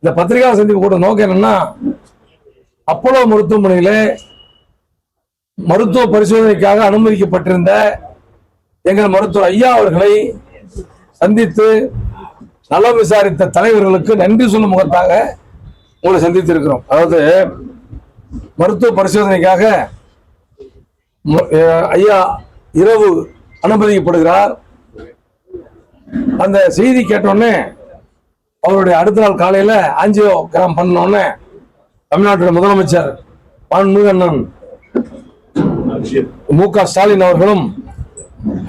இந்த பத்திரிகா சந்திப்பு கூட நோக்கம் என்னன்னா, அப்போலோ மருத்துவமனையில மருத்துவ பரிசோதனைக்காக அனுமதிக்கப்பட்டிருந்த எங்கள் மருத்துவர் ஐயா அவர்களை சந்தித்து நலம் விசாரித்த தலைவர்களுக்கு நன்றி சொல்லும் முகத்தாக உங்களை சந்தித்து இருக்கிறோம். அதாவது மருத்துவ பரிசோதனைக்காக ஐயா இரவு அனுமதிக்கப்படுகிறார். அந்த செய்தி கேட்டோடனே அவருடைய அடுத்த நாள் காலையில ஆஞ்சியோகிராம் பண்ணோடனே தமிழ்நாட்டுடைய முதலமைச்சர் மாண்புமிகு அண்ணன் மு.க. ஸ்டாலின் அவர்களும்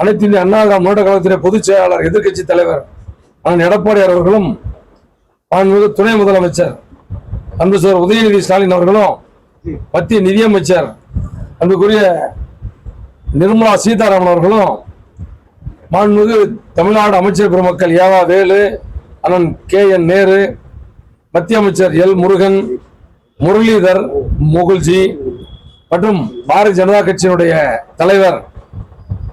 அனைத்து இந்திய அண்ணா திராவிட முன்னேற்ற கழகத்தினுடைய பொதுச் செயலாளர் எதிர்கட்சி தலைவர் அண்ணன் எடப்பாடியார் அவர்களும் மாண்புமிகு துணை முதலமைச்சர் அன்பு சகோதரர் உதயநிதி ஸ்டாலின் அவர்களும் மத்திய நிதியமைச்சர் அன்புக்குரிய நிர்மலா சீதாராமன் அவர்களும் மாண்புமிகு தமிழ்நாடு அமைச்சர் பெருமக்கள் ஏவா வேலு, அண்ணன் K.N. நேரு, மத்திய அமைச்சர் எல். முருகன், முரளிதர் முகுல்ஜி மற்றும் பாரதிய ஜனதா கட்சியினுடைய தலைவர்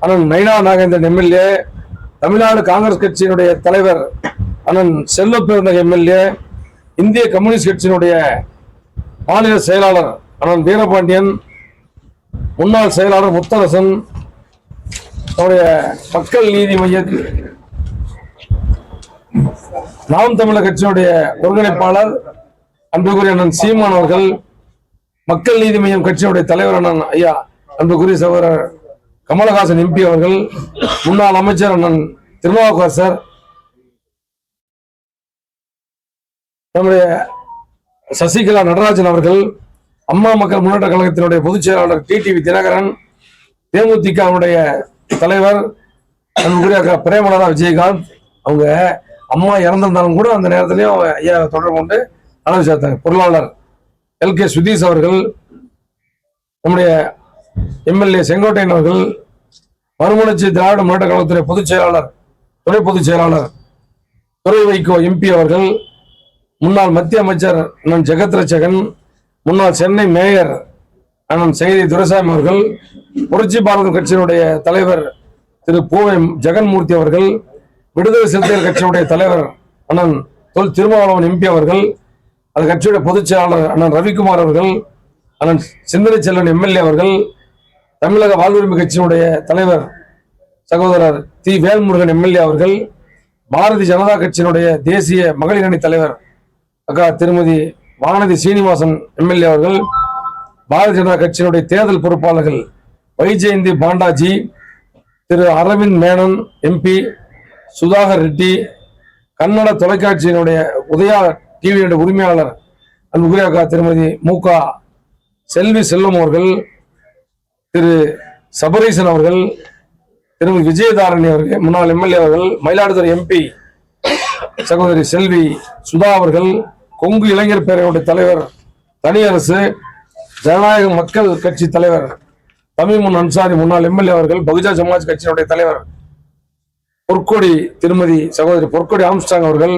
அண்ணன் நைனா நாகேந்திரன் எம்எல்ஏ, தமிழ்நாடு காங்கிரஸ் கட்சியினுடைய தலைவர் அண்ணன் செல்வ பெருந்தகை எம்எல்ஏ, இந்திய கம்யூனிஸ்ட் கட்சியினுடைய மாநில செயலாளர் அண்ணன் வீரபாண்டியன், முன்னாள் செயலாளர் முத்தரசன், நம்முடைய மக்கள் நீதி மைய நாம் தமிழர் கட்சியினுடைய ஒருங்கிணைப்பாளர் அன்புக்குரிய அண்ணன் சீமான் அவர்கள், மக்கள் நீதி மையம் கட்சியினுடைய தலைவர் அண்ணன் ஐயா அன்புக்குரிய சகோதரர் கமலஹாசன் எம்பி அவர்கள், முன்னாள் அமைச்சர் அண்ணன் திருநாவுக்கரசர், நம்முடைய சசிகலா நடராஜன் அவர்கள், அம்மா மக்கள் முன்னேற்ற கழகத்தினுடைய பொதுச் செயலாளர் டிடிவி தினகரன், தேமுதிகவுடைய தலைவர் அன்புக்குரிய பிரேமலதா விஜயகாந்த், அவங்க அம்மா இறந்திருந்தாலும் கூட அந்த நேரத்திலையும் ஐயா தொடர்பு கொண்டு அளவு சேர்த்தாங்க. பொருளாளர் LK சுதீஷ் அவர்கள், நம்முடைய எம்எல்ஏ செங்கோட்டையன் அவர்கள், மறுமலர்ச்சி திராவிட முன்னேற்ற கழகத்துடைய பொதுச் செயலாளர் துணை பொதுச் செயலாளர் துரை வைகோ எம்பி அவர்கள், முன்னாள் மத்திய அமைச்சர் அண்ணன் ஜெகத் ரட்சகன், முன்னாள் சென்னை மேயர் அண்ணன் செய்தி துரைசாமி அவர்கள், புரட்சி பாரதம் கட்சியினுடைய தலைவர் திரு பூவை ஜெகன்மூர்த்தி அவர்கள், விடுதலை சிறுத்தைகள் கட்சியினுடைய தலைவர் அண்ணன் தொல் திருமாவளவன் எம்பி அவர்கள், அந்த கட்சியுடைய பொதுச் செயலாளர் அண்ணன் ரவிக்குமார் அவர்கள், அண்ணன் சிந்தனை செல்வன் எம்எல்ஏ அவர்கள், தமிழக வாழ்வுரிமை கட்சியினுடைய தலைவர் சகோதரர் தி. வேல்முருகன் எம்எல்ஏ அவர்கள், பாரதிய ஜனதா கட்சியினுடைய தேசிய மகளிர் அணி தலைவர் அக்கா திருமதி வானதி சீனிவாசன் எம்எல்ஏ அவர்கள், பாரதிய ஜனதா கட்சியினுடைய தேர்தல் பொறுப்பாளர்கள் வைஜெயந்தி பாண்டாஜி, திரு அரவிந்த் மேனன் எம்பி, சுதாகர் ரெட்டி, கன்னட தொலைக்காட்சியினுடைய உதயா டிவியினுடைய உரிமையாளர் அன்புக்குரிய அக்கா திருமதி மு.க. செல்வி செல்வம் அவர்கள், திரு சபரீசன் அவர்கள், திருமதி விஜயதாரணி அவர்கள், முன்னாள் எம்எல்ஏ அவர்கள், மயிலாடுதுறை எம்பி சகோதரி செல்வி சுதா அவர்கள், கொங்கு இளைஞர் பேரவையுடைய தலைவர் தனியரசு, ஜனநாயக மக்கள் கட்சி தலைவர் தமிமுன் அன்சாரி முன்னாள் எம்எல்ஏ அவர்கள், பகுஜா சமாஜ் கட்சியினுடைய தலைவர் பொற்கொடி திருமதி சகோதரி பொற்கொடி ஆம்ஸ்டாங் அவர்கள்,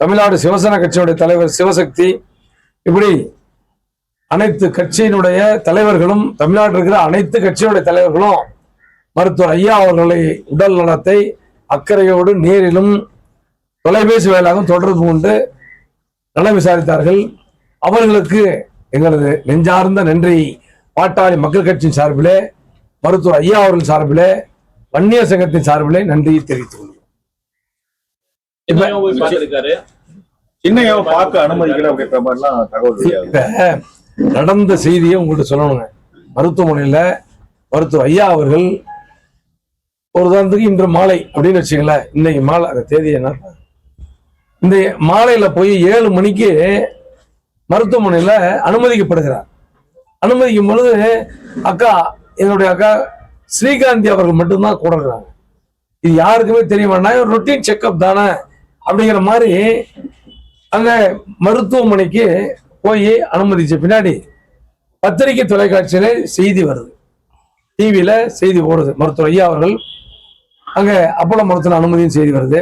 தமிழ்நாடு சிவசேனா கட்சியினுடைய தலைவர் சிவசக்தி, இப்படி அனைத்து கட்சியினுடைய தலைவர்களும், தமிழ்நாட்டில் இருக்கிற அனைத்து கட்சியினுடைய தலைவர்களும் மருத்துவர் ஐயா அவர்களை உடல் நலத்தை அக்கறையோடு நேரிலும் தொலைபேசி வாயிலாக தொடர்பு கொண்டு நலம் விசாரித்தார்கள். அவர்களுக்கு எங்களது நெஞ்சார்ந்த நன்றி பாட்டாளி மக்கள் கட்சியின் சார்பிலே, மருத்துவர் ஐயா அவர்கள் சார்பிலே, வன்னியர் சங்கத்தின் சார்பிலே நன்றியை தெரிவித்துக் கொள்கிறோம். நடந்த செய்தியை உங்கள்கிட்ட சொல்லணுங்க. மருத்துவமனையில மருத்துவர் ஐயா அவர்கள் ஒரு உதாரணத்துக்கு இன்று மாலை அப்படின்னு வச்சுங்களேன், இன்னைக்கு மாலை அந்த தேதி என்ன, இந்த மாலையில போய் 7 மணிக்கு மருத்துவமனையில அனுமதிக்கப்படுகிறார். அனுமதிக்கும் பொழுது என்னுடைய அக்கா ஸ்ரீகாந்தி அவர்கள் மட்டும்தான் கூட இருக்கிறாங்க. இது யாருக்குமே தெரிய வேண்டாம், ரொட்டீன் செக்அப் தானே அப்படிங்கிற மாதிரி அங்க மருத்துவமனைக்கு போய் அனுமதிச்ச பின்னாடி பத்திரிகை தொலைக்காட்சியில செய்தி வருது, டிவியில செய்தி ஓடுது, மருத்துவர் ஐயா அவர்கள் அங்க அப்போலோ மருத்துவ அனுமதியும் செய்தி வருது.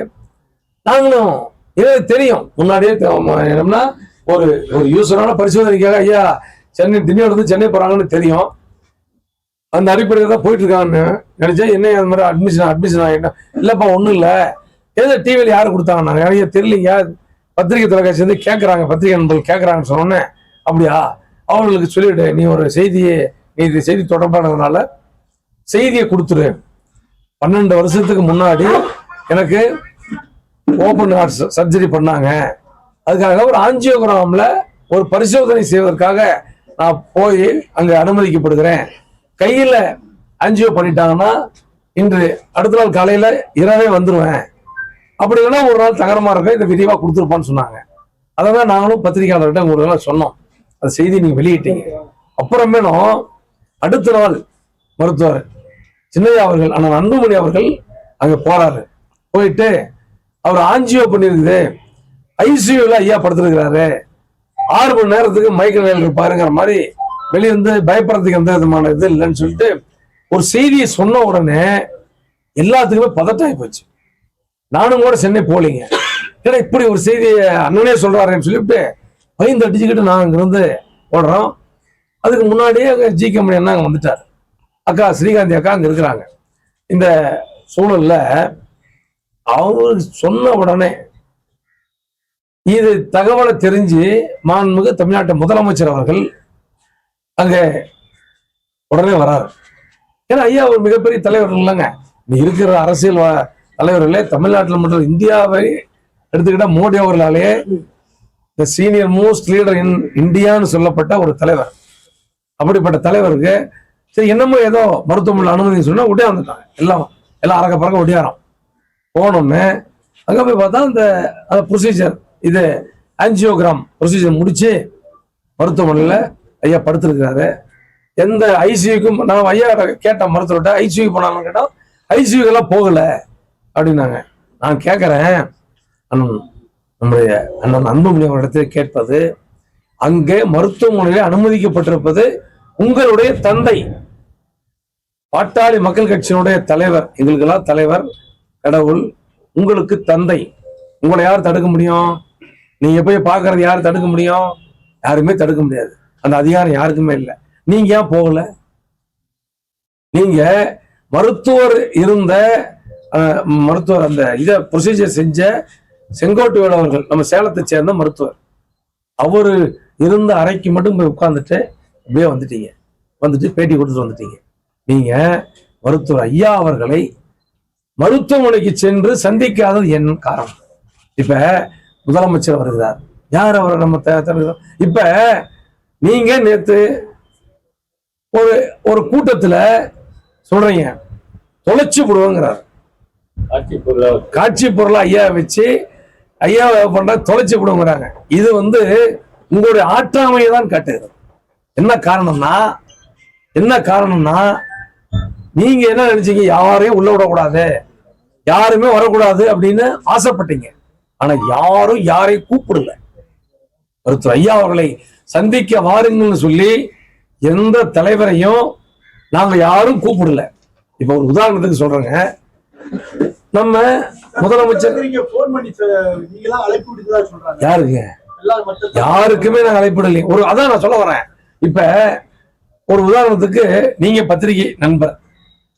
நாங்களும் எனக்கு தெரியும் முன்னாடியே என்னன்னா ஒரு யூசரான பரிசோதனைக்காக ஐயா திண்டிவனத்துல சென்னை போறாங்கன்னு தெரியும். அந்த அடிப்படையில் தான் போயிட்டு இருக்காங்கன்னு நினைச்சேன். என்ன அந்த மாதிரி அட்மிஷன் ஆகிட்டேன். இல்லப்பா ஒன்றும் இல்லை, ஏதோ டிவியில் யாரு கொடுத்தாங்க, எனக்கு தெரியலீங்க, பத்திரிகை தொலைக்காட்சி வந்து கேட்கறாங்க, பத்திரிகை நண்பர்கள் கேட்கறாங்கன்னு சொன்னோன்னே, அப்படியா அவர்களுக்கு சொல்லிவிடு, நீ ஒரு செய்தியை, நீ இது செய்தி தொடர்பானதுனால செய்தியை கொடுத்துரு. 12 வருஷத்துக்கு முன்னாடி எனக்கு ஓபன் ஹார்ட் சர்ஜரி பண்ணாங்க, அதுக்காக ஒரு ஆஞ்சியோகிராம்ல ஒரு பரிசோதனை செய்வதற்காக நான் போய் அங்க அனுமதிக்கப்படுகிறேன். கையில ஆஞ்சியோ பண்ணிட்டாங்கன்னா இன்று அடுத்த நாள் காலையில இரவே வந்துருவேன், அப்படி இல்லைன்னா ஒரு நாள் தகரமா இருக்க, இதை விரிவா கொடுத்துருப்பான்னு சொன்னாங்க. அதான் நாங்களும் பத்திரிகையாளர்கிட்ட உங்களுக்கு சொன்னோம், அந்த செய்தி நீங்க வெளியிட்டீங்க. அப்புறமேலும் அடுத்த நாள் மருத்துவர் சின்னையா அவர்கள், அண்ணன் அன்புமணி அவர்கள் அங்க போறாரு. போயிட்டு அவர் ஆஞ்சியோ பண்ணிருக்குது, ஐசியூல ஐயா படுத்திருக்கிறாரு, 6 மணி நேரத்துக்கு மயக்க நிலையில் இருப்பாருங்கிற மாதிரி வெளியிருந்து பயப்படுறதுக்கு எந்த விதமான இது இல்லைன்னு சொல்லிட்டு ஒரு செய்தியை சொன்ன உடனே எல்லாத்துக்குமே பதட்டாகி போச்சு. நானும் கூட சென்னை போலீங்க, ஏன்னா இப்படி ஒரு செய்தியை அண்ணனே சொல்றாருன்னு சொல்லிவிட்டு பயந்து அடிச்சுக்கிட்டு நான் அங்கிருந்து ஓடுறோம். அதுக்கு முன்னாடியே அங்கே ஜி.கே. மணி அண்ணா அங்கே வந்துட்டார், அக்கா ஸ்ரீகாந்தி அக்கா அங்கே இருக்கிறாங்க. இந்த சூழல்ல அவங்க சொன்ன உடனே இது தகவலை தெரிஞ்சு மாண்புமிகு தமிழ்நாட்டு முதலமைச்சர் அவர்கள் அங்க உடனே வராரு. ஏன்னா ஐயா ஒரு மிகப்பெரிய தலைவர் இல்லைங்க, நீ இருக்கிற அரசியல் தலைவர்களே தமிழ்நாட்டில் மட்டும் இந்தியாவை எடுத்துக்கிட்டா மோடி அவர்களாலே the senior most leader in இந்தியான்னு சொல்லப்பட்ட ஒரு தலைவர். அப்படிப்பட்ட தலைவருக்கு சரி என்னமோ ஏதோ மருத்துவமனை அனுமதி சொன்னா உடனே வந்துட்டாங்க, எல்லாம் அரக்க பறக்க ஒடியாரம். போனோம்னு அங்க போய் பார்த்தா அந்த ப்ரொசீஜர், இது ஆஞ்சியோகிராம் ப்ரொசீஜர் முடிச்சு மருத்துவமனையில் ஐயா படுத்திருக்கிறாரு. எந்த ஐசியூக்கும் நான் ஐயா கேட்ட மருத்துவர்கிட்ட ஐசியூக்கு போனாலும் கேட்டோம், ஐசியூக்கெல்லாம் போகல அப்படின்னாங்க. நான் கேட்கிறேன், நம்முடைய அண்ணன் அன்புமணி அவரிடத்தில் கேட்பது, அங்கே மருத்துவமனையில் அனுமதிக்கப்பட்டிருப்பது உங்களுடைய தந்தை, பாட்டாளி மக்கள் கட்சியினுடைய தலைவர், எங்களுக்கெல்லாம் தலைவர் கடவுள், உங்களுக்கு தந்தை, உங்களை யார் தடுக்க முடியும்? நீங்க போய் பாக்குறது யார் தடுக்க முடியும்? யாருமே தடுக்க முடியாது, அந்த அதிகாரம் யாருக்குமே இல்லை. நீங்க ஏன் போகல? நீங்க மருத்துவர் இருந்த மருத்துவர் அந்த இதை ப்ரொசீஜர் செஞ்ச செங்கோட்டையோட அவர்கள், நம்ம சேலத்தை சேர்ந்த மருத்துவர், அவரு இருந்த அறைக்கு மட்டும் போய் உட்கார்ந்துட்டு அப்படியே வந்துட்டீங்க, வந்துட்டு பேட்டி கொடுத்துட்டு வந்துட்டீங்க. நீங்க மருத்துவர் ஐயா அவர்களை மருத்துவமனைக்கு சென்று சந்திக்காதது என்ன காரணம்? இப்ப முதலமைச்சர் வருகிறார், யார் அவரை நம்ம இப்ப நீங்க நேத்து ஒரு கூட்டத்துல சொல்றீங்க தொலைச்சு போடுவோங்கிறார், காட்சி பொருளா ஐயா வச்சு ஐயா பண்ற தொலைச்சு போடுங்கிறாங்க. இது உங்களுடைய ஆற்றாமையை தான் காட்டுகிறது. என்ன காரணம்னா நீங்க என்ன நினைச்சீங்க, யாரையும் உள்ள விடக்கூடாது, யாருமே வரக்கூடாது அப்படின்னு ஆசைப்பட்டீங்க. ஆனா யாரும் யாரையும் கூப்பிடல. மருத்துவர் ஐயா அவர்களை சந்திக்க வாருங்கன்னு சொல்லி எந்த தலைவரையும் நாங்க யாரும் கூப்பிடல. இப்ப ஒரு உதாரணத்துக்கு சொல்றேங்க, நம்ம முதலமைச்சர் யாருங்க, யாருக்குமே நாங்க அழைப்பிடலை. அதான் நான் சொல்ல வரேன். இப்ப ஒரு உதாரணத்துக்கு நீங்க பத்திரிகை நண்பர்,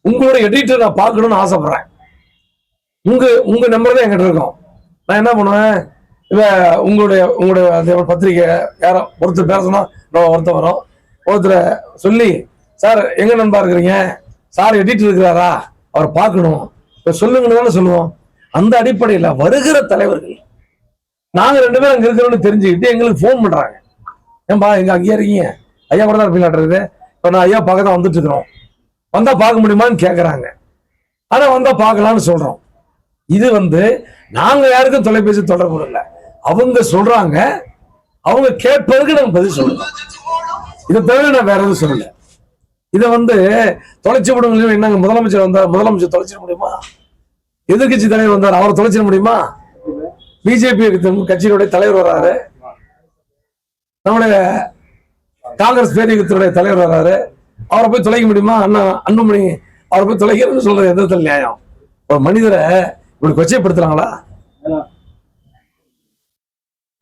உங்களோட எடிட்டர் நான் பார்க்கணும்னு ஆசைப்படுறேன், உங்க நம்பர் தான் என்கிட்ட இருக்கும். நான் என்ன பண்ணுவேன், உங்களுடைய பத்திரிகை யாரோ ஒருத்தர் பேசணும், ஒருத்தர் வரும், ஒருத்தரை சொல்லி சார் எங்க நண்பா இருக்கிறீங்க, சார் எடிட்டர் இருக்கிறாரா, அவர் பார்க்கணும் சொல்லுங்கன்னு தானே சொல்லுவோம். அந்த அடிப்படையில் வருகிற தலைவர்கள் நாங்க 2 பேரும் அங்க இருக்கிறோம்னு தெரிஞ்சுக்கிட்டு எங்களுக்கு போன் பண்றாங்க, ஏன்பா எங்க அங்கேயே இருக்கீங்க, ஐயா கூட தான் இருப்பீங்களாட்டுறது, இப்ப நான் ஐயா பார்க்க தான் வந்துட்டு இருக்கிறோம், வந்தா பார்க்க முடியுமான்னு கேட்கறாங்க. ஆனா வந்தா பார்க்கலாம்னு சொல்றோம். இது நாங்க யாருக்கும் தொலைபேசி தொடர்பு இல்லை, அவங்க சொல்றாங்க, அவங்க கேட்பதற்கு நாங்க பதில் சொல்லலாம். இதை தவிர நான் வேற எதுவும் சொல்லல. இதை தொலைச்சு விடுங்க. என்னங்க முதலமைச்சர் வந்தார், முதலமைச்சர் தொலைச்சிட முடியுமா? எதிர்கட்சி தலைவர் வந்தார், அவரை தொலைச்சிட முடியுமா? பிஜேபி கட்சியினுடைய தலைவர் வர்றாரு, நம்முடைய காங்கிரஸ் பேரியக்கத்தினுடைய தலைவர் வர்றாரு, அவரை போய் தொலைக்க முடியுமா? அண்ணா அன்புமணி அவரை போய் தொலைக்கிறேன்னு சொல்றது எந்த நியாயம்? ஒரு மனிதரை இப்படி கொச்சைப்படுத்துறாங்களா?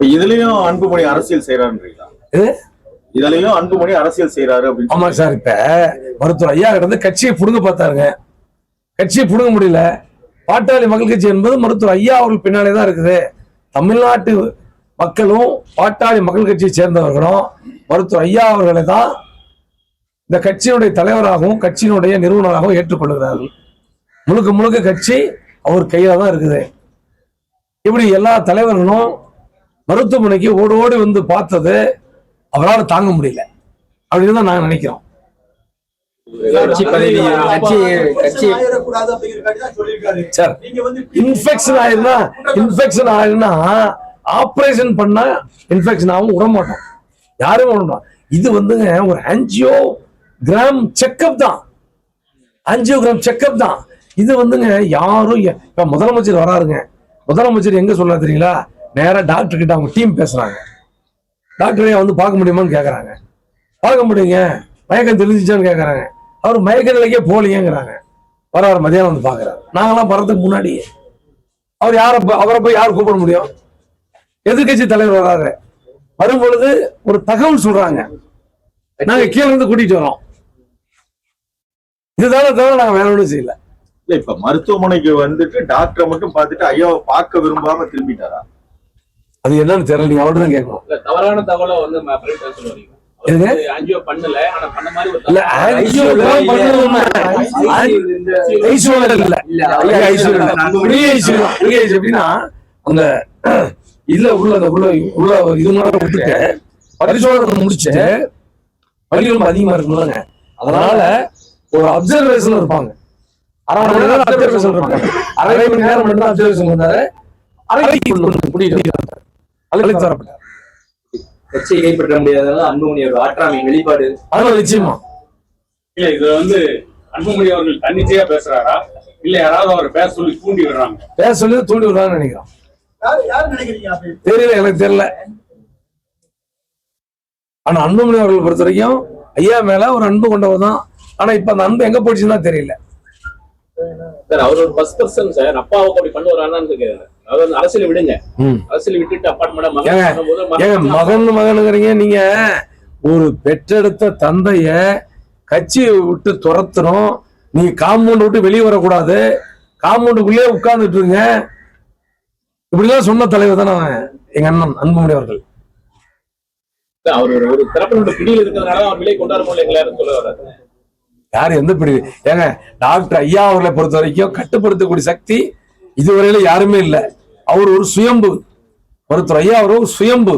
இதுலயும் அன்புமணி அரசியல் செய்யறாருன்றீங்களா? இதுலயும் அன்புமணி அரசியல் செய்யறாரு அப்படின்னு. ஆமா சார், இப்ப மருத்துவர் ஐயா கிட்ட கட்சியை புடுங்க பார்த்தாருங்க, கட்சியை புடுங்க முடியல. பாட்டாளி மக்கள் கட்சி என்பது மருத்துவர் ஐயா அவர்கள் பின்னாலே தான் இருக்குது. தமிழ்நாட்டு மக்களும் பாட்டாளி மக்கள் கட்சியை சேர்ந்தவர்களும் மருத்துவர் ஐயா அவர்களை தான் இந்த கட்சியினுடைய தலைவராகவும் கட்சியினுடைய நிறுவனராகவும் ஏற்றுக்கொள்கிறார்கள். முழுக்க முழுக்க கட்சி அவர் கையில தான் இருக்குது. இப்படி எல்லா தலைவர்களும் மருத்துவமனைக்கு ஓடி ஓடி வந்து பார்த்தது அவரால் தாங்க முடியல அப்படின்னு தான் நாங்க நினைக்கிறோம். சார், இன்ஃபெக்ஷன் ஆயிருந்தா ஆபரேஷன் பண்ணா இன்ஃபெக்ஷன் ஆகும், விட மாட்டோம், யாரும் விட மாட்டோம். இது வந்துங்க ஒரு ஆஞ்சியோகிராம் செக்அப் தான், ஆஞ்சியோகிராம் செக்அப் தான். இது வந்துங்க யாரும் இப்ப முதலமைச்சர் வராருங்க, முதலமைச்சர் எங்க சொல்ல தெரியுங்களா, நேரா டாக்டர் கிட்ட அவங்க டீம் பேசுறாங்க. டாக்டரே வந்து பார்க்க முடியுமான்னு கேக்குறாங்க. பார்க்க முடியுங்க, மயக்கம் தெரிஞ்சிச்சான்னு கேக்குறாங்க. அவர் மயக்க நிலைக்கே போலீங்கிறாங்க. வராரு, மதியானம் வந்து பாக்குறாரு. நாங்கெல்லாம் வரதுக்கு முன்னாடி அவர் அவரை போய் யார் கூப்பிட முடியும்? எதிர்கட்சி தலைவர் வராரு, வரும் பொழுது ஒரு தகவல் சொல்றாங்க, நாங்க கீழே இருந்து கூட்டிட்டு வரோம். இதுதானே தவிர நாங்க வேற ஒன்றும் செய்யல. இல்ல, இப்ப மருத்துவமனைக்கு வந்துட்டு டாக்டரை மட்டும் பார்த்துட்டு ஐயாவை பார்க்க விரும்பாம திரும்பிட்டாரா? அது என்னன்னு தெரியல, நீங்க அவர்தான் தான் கேட்கணும். தவறான தகவலை வந்து சொல்லுவீங்க. ஆஞ்சியோ பண்ணல, ஆனா பண்ண மாதிரி ஒரு இல்ல, ஆஞ்சியோ எப்படின்னா அந்த இல்ல உள்ள இது மாதிரி விட்டுட்டு பரிசோதனை முடிச்சு வலியும் அதிகமா இருக்குங்க. அதனால ஒரு அப்சர்வேஷன் இருப்பாங்க, அரை மணி நேரம் அப்சர்வேஷன் இருப்பாங்க, அரை மணி நேரம் மட்டும் அப்சர்வேஷன் பண்ணாரு. அழைத்து வரப்பட்டார். கட்சியை கைப்பற்ற முடியாதனால அன்புமணி அவர்கள் ஆற்றாமை வெளிப்பாடு. அதனால நிச்சயமா இல்ல, இதுல வந்து அன்புமணி அவர்கள் தன்னிச்சையா பேசுறாரா, இல்ல யாராவது அவரை பேச சொல்லி தூண்டி விடுறாங்க? பேச சொல்லி தூண்டி விடுறான்னு நினைக்கிறோம். தெரியல, எனக்கு தெரியல. ஆனா அன்புமணி அவர்கள் பொறுத்த வரைக்கும் ஐயா மேல ஒரு அன்பு கொண்டவர் தான். ஆனா இப்ப அந்த அன்பு எங்க போச்சுன்னு தான் தெரியல. சார், அவர் ஒரு ஃபர்ஸ்ட் பர்சன் சார். அப்பாவுக்கு அப்படி பண்ணுவாரான்னு கேக்குறாரு. அதாவது அரசியல் விடுங்க, அரசியல் விட்டுட்டு அப்பார்ட்மெண்ட் மகனுங்கிறீங்க நீங்க. ஒரு பெற்றெடுத்த தந்தைய கட்சியை விட்டு துரத்தணும், நீங்க காம்பவுண்ட் விட்டு வெளியே வரக்கூடாது, காம்பவுண்டுக்குள்ளே உட்கார்ந்துட்டு இருங்க, இப்படிலாம் சொன்ன தலைவர் தானே எங்க அண்ணன் அன்புமணி அவர்கள். அவர் ஒரு தரப்பினோட பிடியில் இருக்கிறதுனால அவர் விலை கொண்டாட முடியல சொல்ல வர்றாரு. யாரு எந்த பிடி? ஏங்க, டாக்டர் ஐயா அவர்களை பொறுத்த வரைக்கும் கட்டுப்படுத்தக்கூடிய சக்தி இதுவரையில யாருமே இல்லை. அவர் ஒரு சுயம்பு, மருத்துவர் ஐயா அவர் ஒரு சுயம்பு.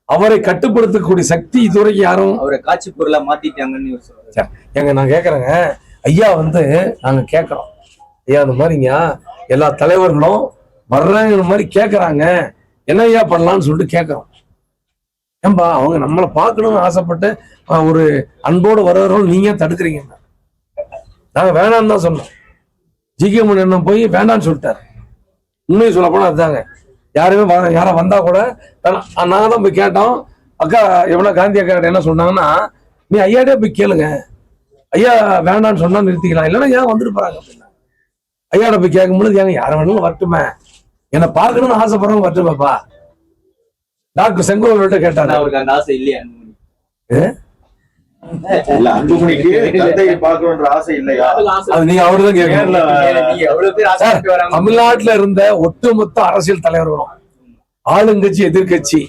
அவரை கட்டுப்படுத்தக்கூடிய சக்தி இதுவரைக்கும் யாரும் அவரை காட்சி பொருளா மாத்திட்டாங்கன்னு சொல்றாரு. ஏங்க, நான் கேக்குறேங்க, ஐயா வந்து நாங்க கேட்கிறோம், ஐயா அந்த மாதிரிங்க எல்லா தலைவர்களும் வர்றாங்க மாதிரி கேட்கறாங்க, என்ன ஐயா பண்ணலாம்னு சொல்லிட்டு கேட்கறோம். ஏன்பா அவங்க நம்மளை பார்க்கணும்னு ஆசைப்பட்டு ஒரு அன்போடு வர்றவர்கள் நீங்க தடுக்கிறீங்க. நாங்க வேணான்னு தான் சொன்னோம். ஜிகே என்ன போய் வேண்டான்னு சொல்லிட்டாரு. உண்மையை சொல்ல போனா அதுதாங்க. யாருமே யாரா வந்தா கூட நாங்க தான் போய் கேட்டோம். அக்கா எவ்வளவு காந்தி அக்கா என்ன சொன்னாங்கன்னா, நீ ஐயாட்டே போய் கேளுங்க, ஐயா வேண்டான்னு சொன்னா நிறுத்திக்கலாம், இல்லைன்னா ஏன் வந்துட்டு போறாங்க அப்படின்னா. ஐயாட்ட போய் கேட்கும்போது ஏங்க யார வேணாலும் வரட்டுமே, என்னை பார்க்கணும்னு ஆசைப்படுறவங்க வரட்டுமேப்பா. டாக்டர் செங்கோல்கிட்ட கேட்டாரு, அவருக்கு அந்த ஆசை இல்லையா? அன்புமணிக்கு தந்தையை பார்க்கணுன்ற ஆசை இல்லையா? அது நீங்க அவருதான் கேட்கணும். தமிழ்நாட்டுல இருந்த ஒட்டுமொத்த அரசியல் தலைவர்களும், ஆளுங்கட்சி எதிர்கட்சி,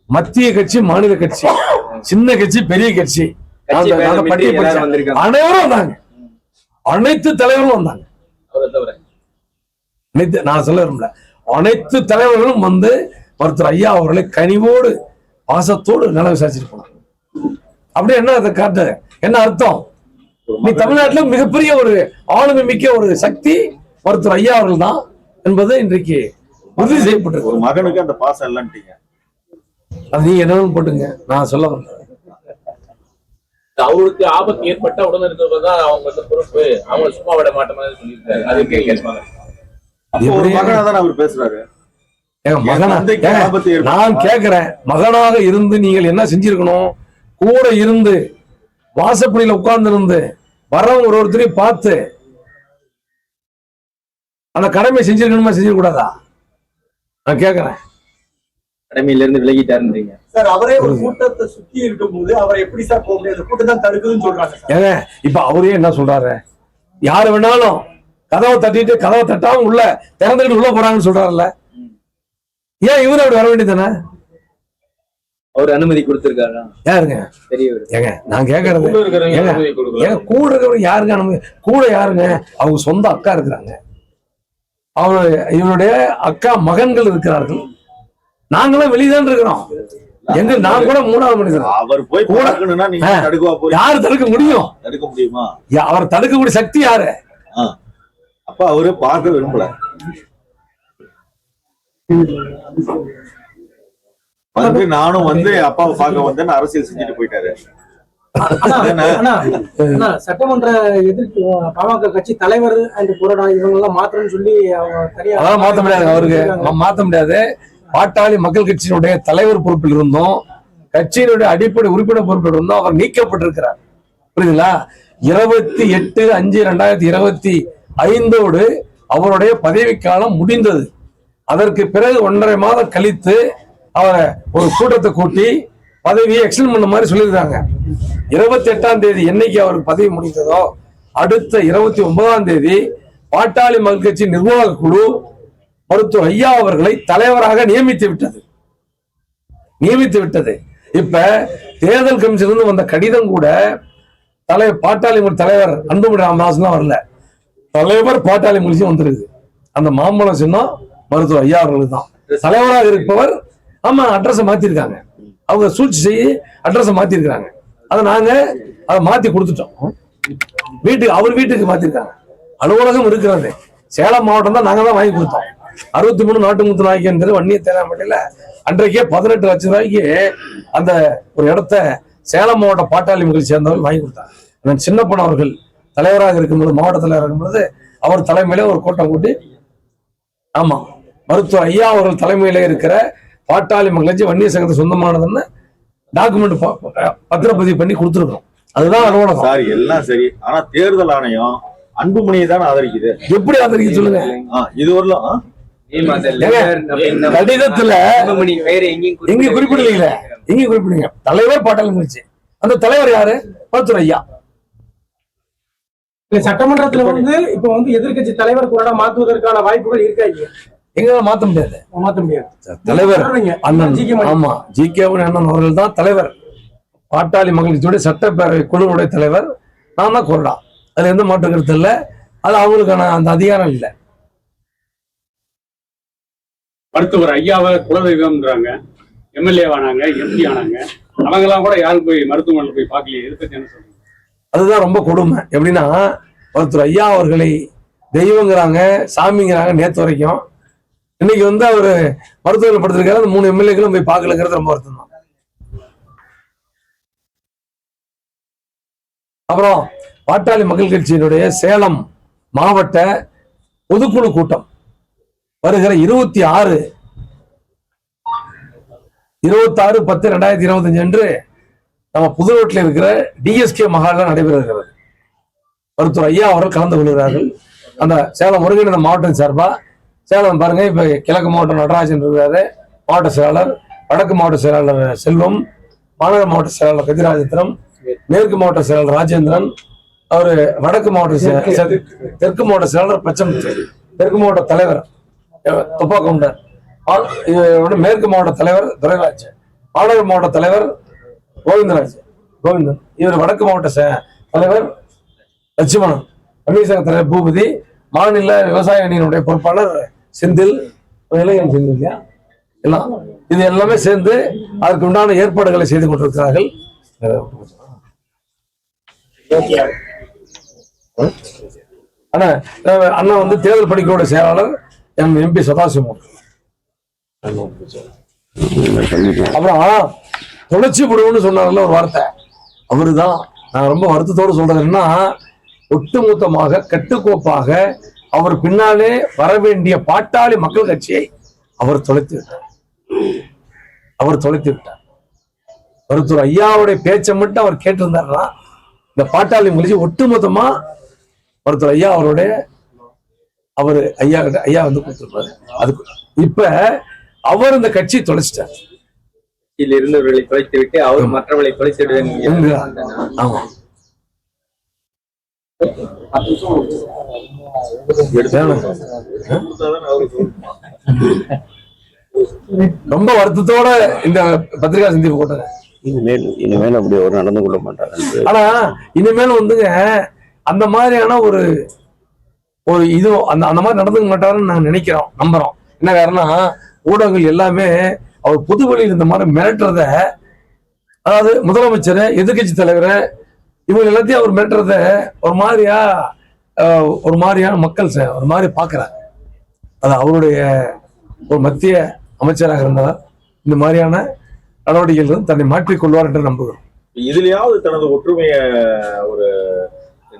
மத்திய கட்சி மாநில கட்சி, சின்ன கட்சி பெரிய கட்சி, அனைவரும் வந்தாங்க, அனைத்து தலைவர்களும் வந்தாங்க. நான் சொல்ல விரும்பல, அனைத்து தலைவர்களும் வந்து மருத்துவர் ஐயா அவர்களை கனிவோடு பாசத்தோடு நல விசாரிச்சுட்டு போனாங்க. அப்படி என்ன அதை காட்டு, என்ன அர்த்தம்? நீ தமிழ்நாட்டுல மிகப்பெரிய ஒரு ஆளுமை மிக்க ஒரு சக்தி மருத்துவர் ஐயா அவர்கள் தான் என்பது இன்றைக்கு உறுதி செய்யப்பட்டிருக்கு. ஒரு மகனுக்கு அந்த பாசம் இல்லைன்ட்டீங்க, அது நீங்க என்னன்னு போட்டுங்க, நான் சொல்ல வரேன். அவருக்கு ஆபத்து ஏற்பட்ட உடனே இருக்கிறதுதான் அவங்க வந்து பொறுப்பு, அவங்க சும்மா விட மாட்டோம் சொல்லியிருக்காரு. அது கேட்பாங்க. மகனா தான் அவர் பேசுறாரு. நான் கேக்குறேன், மகனாக இருந்து நீங்கள் என்ன செஞ்சிருக்கணும்? கூட இருந்து வாசப்படியில உட்கார்ந்து இருந்து வரவங்க ஒருத்தரையும் பார்த்து அந்த கடமை செஞ்சிருக்கணுமா செஞ்சிடக்கூடாதா? நான் கேக்குறேன். கடமையில இருந்து விலகிட்டாருன்றீங்க சார். அவரே ஒரு கூட்டத்தை சுத்தி இருக்கும் போது அவரை எப்படி சார் போக முடியாது? கூட்டம் தான் தடுக்குதுன்னு சொல்றாங்க. ஏங்க, இப்ப அவரே என்ன சொல்றாரு, யாரு வேணாலும் கதவை தட்டிட்டு கதவை தட்டாம உள்ள திறந்துட்டு உள்ள போறாங்கன்னு சொல்றாருல்ல, ஏன் இவரு அப்படி வர வேண்டியதானே? அவர் அனுமதி கொடுத்திருக்காரா? யாருங்க பெரியவர். ஏங்க நான் கேக்குறது, கூட இருக்கிறவங்க ஏங்க அனுமதி கொடுக்கலாம். ஏங்க கூட இருக்கிறவங்க யாருங்க அனுமதி? கூட யாருங்க? அவங்க சொந்த அக்கா இருக்கிறாங்க, இவனுடைய அக்கா மகன்கள் இருக்கிறார்கள். நாங்களும் வெளியதான் இருக்கிறோம். எங்க நான் கூட 3வது மனிதர். அவர் போய் பார்க்கணும்னா நீங்க தடுக்கவா போறீங்க? யாரு தடுக்க முடியும்? தடுக்க முடியுமா? அவர் தடுக்கக்கூடிய சக்தி யாரு? அப்ப அவரு பார்க்க விரும்பல. வந்து நானும் வந்து அப்பாவை பார்க்க வந்தேன்னு அரசியல் செஞ்சுட்டு போயிட்டாரு. சட்டமன்ற எதிர்ப்பு பாமக கட்சி தலைவர் அண்ட் புரடா இவங்க எல்லாம் மாத்திரம்னு சொல்லி அவங்க தனியா அதெல்லாம் மாத்த முடியாது. அவருக்கு மாத்த முடியாது. பாட்டாளி மக்கள் கட்சியினுடைய தலைவர் பொறுப்பில் இருந்தும் கட்சியினுடைய அடிப்படை உறுப்பினர் பொறுப்பில் இருந்தும் அவர் நீக்கப்பட்டிருக்கிறார். புரியுதுங்களா? 28/8/2025 அவருடைய பதவிக்காலம் முடிந்தது. அதற்கு பிறகு 1.5 மாதம் கழித்து அவரை ஒரு கூட்டத்தை கூட்டி பதவியை எக்ஸ்டெண்ட் பண்ண மாதிரி சொல்லியிருக்காங்க. 28ஆம் தேதி என்னைக்கு அவருக்கு பதவி முடிந்ததோ அடுத்த 29ஆம் தேதி பாட்டாளி மக்கள் கட்சி நிர்வாக குழு மருத்துவர் ஐயா அவர்களை தலைவராக நியமித்து விட்டது. இப்ப தேர்தல் கமிஷன் வந்த கடிதம் கூட பாட்டாளி தலைவர் அன்புமணி ராமதாஸ் தான் வரல, தலைவர் பாட்டாளி மகிழ்ச்சி வந்திருக்கு. அந்த மாம்பழம் சின்னம் மருத்துவர் ஐயா அவர்களுக்கு தான். தலைவராக இருப்பவர் ஆமா அட்ரஸ் மாத்திருக்காங்க. அவங்க சூழ்ச்சி செய்ய அட்ரஸ் மாத்திருக்காங்க. அதை நாங்க அதை மாத்தி கொடுத்துட்டோம். அவர் வீட்டுக்கு மாத்திருக்காங்க. அலுவலகம் இருக்கிறது சேலம் மாவட்டம் தான். நாங்க தான் வாங்கி கொடுத்தோம். 63 நாட்டு முத்து நாய்க்கு வன்னிய தேனாம்பட்டியில அன்றைக்கே 18 லட்சம் ரூபாய்க்கு அந்த ஒரு இடத்த சேலம் மாவட்ட பாட்டாளி மகிழ்ச்சி சேர்ந்தவர்கள் வாங்கி கொடுத்தாங்க. நான் சின்ன பொண்ணு அவர்கள் தலைவராக இருக்கும்போது, மாவட்ட தலைவராக இருக்கும்போது அவர் தலைமையில ஒரு கூட்டம் கூட்டி, ஆமா மருத்துவர் ஐயா அவர்கள் தலைமையில இருக்கிற பாட்டாளி மகிழ்ச்சி வன்னிய சங்கத்தை சொந்தமானதுன்னு டாக்குமெண்ட் பத்திரப்பதிவு பண்ணி கொடுத்துருக்கோம். அதுதான் அலுவலகம். சார் எல்லாம் சரி. ஆனா தேர்தல் ஆணையம் அன்புமணியை தான் ஆதரிக்குது. எப்படி ஆதரிக்க சொல்லுங்க? இது வரலாம் கடிதத்துல எங்க குறிப்பிடல, எங்க குறிப்பிடுங்க தலைவர் பாட்டாளி மகிழ்ச்சி. அந்த தலைவர் யாரு? மருத்துவர் ஐயா. சட்டமன்றத்துல இப்ப எதிர்கட்சி தலைவர் கூட மாற்றுவதற்கான வாய்ப்புகள் இருக்கா? எங்க மாத்த முடியாது. தலைவர் அண்ணன், ஆமா ஜி.கே. அண்ணன் அவர்கள் தான் தலைவர். பாட்டாளி மக்களுடைய சட்டப்பேரவை குழுவுடைய தலைவர் நான் தான் கொறடா. அதுல எந்த மாற்று கருத்து இல்லை. அது அவங்களுக்கான அந்த அதிகாரம் இல்லை. மருத்துவர் ஐயாவை குலதெய்வம்ன்றாங்க. எம்எல்ஏ ஆனாங்க, எம்பி ஆனாங்க. அவங்க எல்லாம் கூட யாரும் போய் மருத்துவமனையில் போய் பார்க்கலையே. எதிர்க்கட்சி சொல்லுங்க. அதுதான் ரொம்ப கொடுமை. எப்படின்னா மருத்துவர் ஐயா அவர்களை தெய்வங்கிறாங்க, சாமிங்கிறாங்க. நேற்று வரைக்கும் இன்னைக்கு அவரு மருத்துவர்கள் படுத்திருக்காரு. அந்த 3 எம்எல்ஏக்களும் போய் பார்க்கலங்கிறது ரொம்ப வருத்தம் தான். அப்புறம் பாட்டாளி மக்கள் கட்சியினுடைய சேலம் மாவட்ட பொதுக்குழு கூட்டம் வருகிற 26/10/2025 அன்று நம்ம புதுரோட்டில் இருக்கிற டிஎஸ்கே மஹால்ல நடைபெற இருக்கிறது. மருத்துவர் ஐயா அவர்கள் கலந்து கொள்கிறார்கள். அந்த சேலம் ஒருங்கிணைந்த மாவட்டம் சார்பா சேலம் பாருங்க, இப்ப கிழக்கு மாவட்டம் நடராஜன் இருக்கிறாரு மாவட்ட செயலாளர், வடக்கு மாவட்ட செயலாளர் செல்வம், மாநகர மாவட்ட செயலாளர் கதிராஜேந்திரம், மேற்கு மாவட்ட செயலாளர் ராஜேந்திரன், அவரு வடக்கு மாவட்ட தெற்கு மாவட்ட செயலாளர் பச்சமுத்து, தெற்கு மாவட்ட தலைவர் துப்பாக்கவுண்டர், மேற்கு மாவட்ட தலைவர் துரைராஜ், மாநகர மாவட்ட தலைவர் கோவிந்தன், இவர் வடக்கு மாவட்ட தலைவர் லட்சுமணன், வன்னிய சங்க தலைவர் பூபதி, மாநில விவசாய அணியினுடைய பொறுப்பாளர் செந்தில், இளைஞன் செந்தில் இல்லையா, எல்லாம் இது எல்லாமே சேர்ந்து அதற்கு உண்டான ஏற்பாடுகளை செய்து கொண்டிருக்கிறார்கள். ஆனா அண்ணா தேர்தல் பணிக்குழுடைய செயலாளர் எம்பி சதாசிவம். அப்புறம் தொலைச்சி விடுவோம்னு சொன்னார்ல ஒரு வார்த்தை, அவருதான். நான் ரொம்ப வருத்தத்தோடு சொல்றது என்னன்னா, ஒட்டுமொத்தமாக கட்டுக்கோப்பாக அவர் பின்னாலே வர வேண்டிய பாட்டாளி மக்கள் கட்சியை அவர் தொலைத்து விட்டார். மருத்துவர் ஐயாவுடைய பேச்சை மட்டும் அவர் கேட்டிருந்தாருன்னா இந்த பாட்டாளி மகிழ்ச்சி ஒட்டுமொத்தமா மருத்துவர் ஐயா அவரு ஐயா கொடுத்திருப்பாரு. அதுக்கு இப்ப அவர் இந்த கட்சி தொலைச்சிட்டார். இருந்தவர்களை தொலைத்து விட்டு அவர் மற்றவர்களை தொலைத்து விடுவேன். ஆமா, ரொம்ப வருத்தத்தோட இந்த பத்திரிகா சந்திப்பு போட்டாங்க. இனிமேல் அப்படி ஒரு நடந்து கொள்ள மாட்டாங்க. ஆனா இனிமேல் வந்துங்க அந்த மாதிரியான ஒரு இது அந்த மாதிரி நடந்துக்க மாட்டாருன்னு நாங்க நினைக்கிறோம், நம்புறோம். என்ன காரணம், ஊடகங்கள் எல்லாமே அவர் பொது வழியில் இந்த மாதிரி மிரட்டுறத, அதாவது முதலமைச்சர், எதிர்கட்சி தலைவரை, இவங்க எல்லாத்தையும் அவர் மிரட்டுறத ஒரு மாதிரியான மக்கள் ஒரு மாதிரி பாக்குறாங்க. அது அவருடைய ஒரு மத்திய அமைச்சராக இருந்தால் இந்த மாதிரியான நடவடிக்கைகள் தன்னை மாற்றிக் கொள்வார் என்று நம்புகிறோம். இதுலயாவது தனது ஒற்றுமையை ஒரு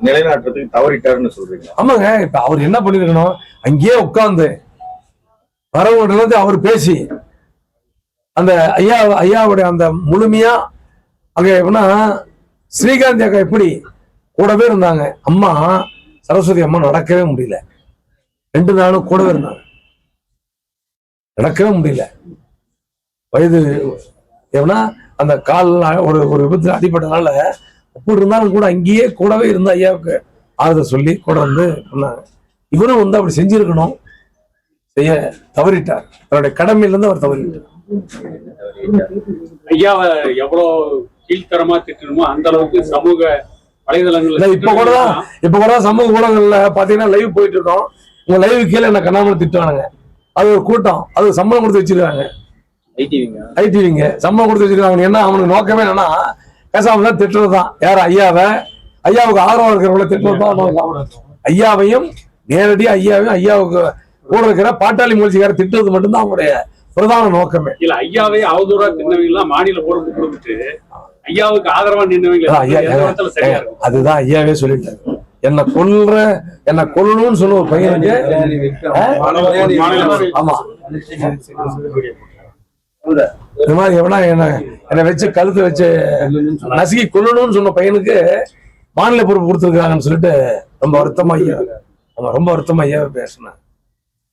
நிலைநாட்டுறதுக்கு தவறிட்டாருன்னு சொல்றீங்க? ஆமாங்க, இப்ப அவர் என்ன பண்ணிருக்கணும், அங்கேயே உட்கார்ந்து வரவங்க அவர் பேசி அந்த ஐயாவுடைய அந்த முழுமையா அங்க எப்படின்னா ஸ்ரீகாந்த் அக்கா எப்படி கூடவே இருந்தாங்க, அம்மா சரஸ்வதி அம்மா நடக்கவே முடியல, 2 நாளும் கூடவே இருந்தாங்க, நடக்கவே முடியல. வயது எப்படின்னா அந்த கால் ஒரு விபத்துல அடிபட்டதுனால அப்படி இருந்தாலும் கூட அங்கேயே கூடவே இருந்த ஐயாவுக்கு ஆறுதல் சொல்லி கூட வந்து சொன்னாங்க. இவரும் வந்து அப்படி செஞ்சிருக்கணும், செய்ய தவறிட்டார். அவருடைய கடமையிலிருந்து அவர் தவறிட்டார். ஐயாவை எவ்வளவு கீழ்த்தரமா திட்டணுமோ அந்த அளவுக்கு சமூக வலைதளங்கள்ல இப்ப கூட சமூக ஊடகங்கள்ல பாத்தீங்கன்னா லைவ் போயிட்டு இருக்கோம். உங்க லைவ் கீழே என்ன கண்ணாமலை திட்டுவானுங்க. அது ஒரு கூட்டம், அது சம்பளம் கொடுத்து வச்சிருக்காங்க. ஐடிவிங்க சம்பளம் கொடுத்து வச்சிருக்காங்க. என்ன அவனுக்கு நோக்கமே என்னன்னா பேசாம தான் திட்டுறதுதான். யார் ஐயாவுக்கு ஆதரவா இருக்கிறவங்கள திட்டுறதுதான். ஐயாவையும் நேரடியா ஐயாவுக்கு கூட இருக்கிற பாட்டாளி மூழ்ச்சிக்கார திட்டுறது மட்டும்தான் அவங்களுடைய பிரதான நோக்கமே. இல்ல ஐயாவே அவதூறா தின்னவங்க மாநில பொறுப்பு கொடுத்துட்டு ஐயாவுக்கு ஆதரவா நின்றவங்க அதுதான் ஐயாவே சொல்லிட்டாரு. என்ன கொல்லணும்னு சொல்ல ஒரு பையனுக்கு ஆமா இந்த மாதிரி எவனா என்னை வச்சு கழுத்து வச்சு நசுக்கி கொல்லணும்னு சொன்ன பையனுக்கு மாநில பொறுப்பு கொடுத்துருக்காங்கன்னு சொல்லிட்டு ரொம்ப வருத்தமா ஐயா, ரொம்ப வருத்தமா ஐயா பேசினேன்.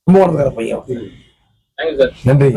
ரொம்ப பையன். நன்றி.